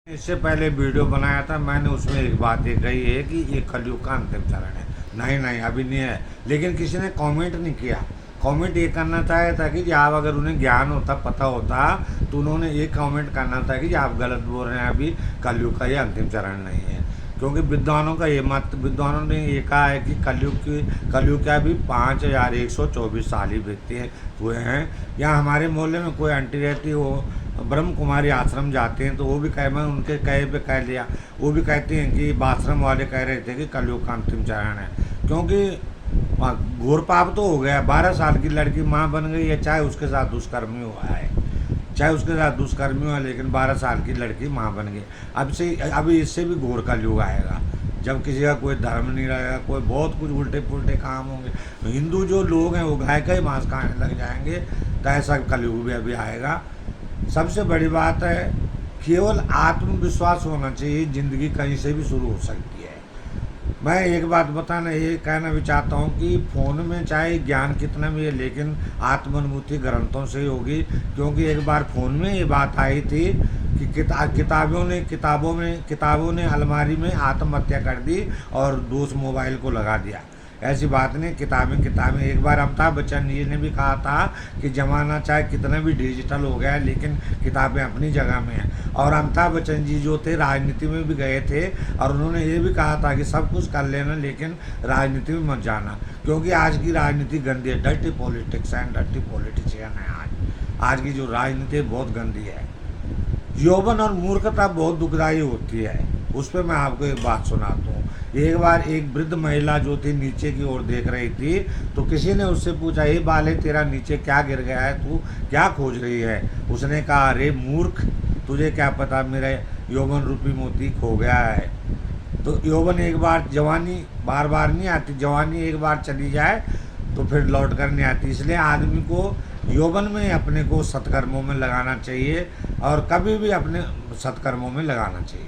इससे पहले वीडियो बनाया था मैंने, उसमें एक बात ये कही है कि ये कलयुग का अंतिम चरण है। नहीं नहीं, अभी नहीं है। लेकिन किसी ने कमेंट नहीं किया। कमेंट ये करना चाहे था कि आप, अगर उन्हें ज्ञान होता, पता होता, तो उन्होंने ये कमेंट करना था कि आप गलत बोल रहे हैं, अभी कलयुग का ये अंतिम चरण नहीं है। क्योंकि विद्वानों का ये मत, विद्वानों ने ये कहा है कि कलयुग के अभी 5124 साल ही बीते हुए हैं। यहाँ हमारे मोहल्ले में कोई आंटी रहती हो, ब्रह्म कुमारी आश्रम जाते हैं, तो वो भी कहे, मैं उनके कहे पे कह लिया, वो भी कहते हैं कि आश्रम वाले कह रहे थे कि कलयुग का अंतिम चरण है। क्योंकि घोर पाप तो हो गया, 12 साल की लड़की माँ बन गई है, चाहे उसके साथ दुष्कर्मी हुआ है, चाहे उसके साथ दुष्कर्मी हुआ, लेकिन 12 साल की लड़की माँ बन गई। अभी इससे भी घोर का युग आएगा, जब किसी का कोई धर्म नहीं रहेगा, कोई बहुत कुछ उल्टे पुल्टे काम होंगे। हिंदू जो लोग हैं वो गाय का ही मांस खाने लग जाएंगे। तो ऐसा कलयुग भी अभी आएगा। सबसे बड़ी बात है, केवल आत्मविश्वास होना चाहिए, ज़िंदगी कहीं से भी शुरू हो सकती है। मैं एक बात बताना, ये कहना भी चाहता हूँ कि फ़ोन में चाहे ज्ञान कितना भी है, लेकिन आत्मानुभूति ग्रंथों से ही होगी। क्योंकि एक बार फ़ोन में ये बात आई थी कि किताबों ने अलमारी में आत्महत्या कर दी और दोस्त मोबाइल को लगा दिया। ऐसी बात नहीं, किताबें। एक बार अमिताभ बच्चन जी ने भी कहा था कि ज़माना चाहे कितना भी डिजिटल हो गया है, लेकिन किताबें अपनी जगह में हैं। और अमिताभ बच्चन जी जो थे, राजनीति में भी गए थे, और उन्होंने ये भी कहा था कि सब कुछ कर लेना, लेकिन राजनीति में मत जाना। क्योंकि आज की राजनीति गंदी है, dirty politics and dirty politician है। आज की जो राजनीति बहुत गंदी है। यौवन और मूर्खता बहुत दुखदायी होती है। उस पर मैं आपको एक बात सुनाता हूँ। एक बार एक वृद्ध महिला जो थी नीचे की ओर देख रही थी, तो किसी ने उससे पूछा, ये बाले तेरा नीचे क्या गिर गया है, तू क्या खोज रही है? उसने कहा, अरे मूर्ख, तुझे क्या पता मेरा यौवन रूपी मोती खो गया है। तो यौवन एक बार, जवानी बार बार नहीं आती, जवानी एक बार चली जाए तो फिर लौट कर नहीं आती। इसलिए आदमी को यौवन में अपने को सत्कर्मों में लगाना चाहिए, और कभी भी अपने सत्कर्मों में लगाना चाहिए।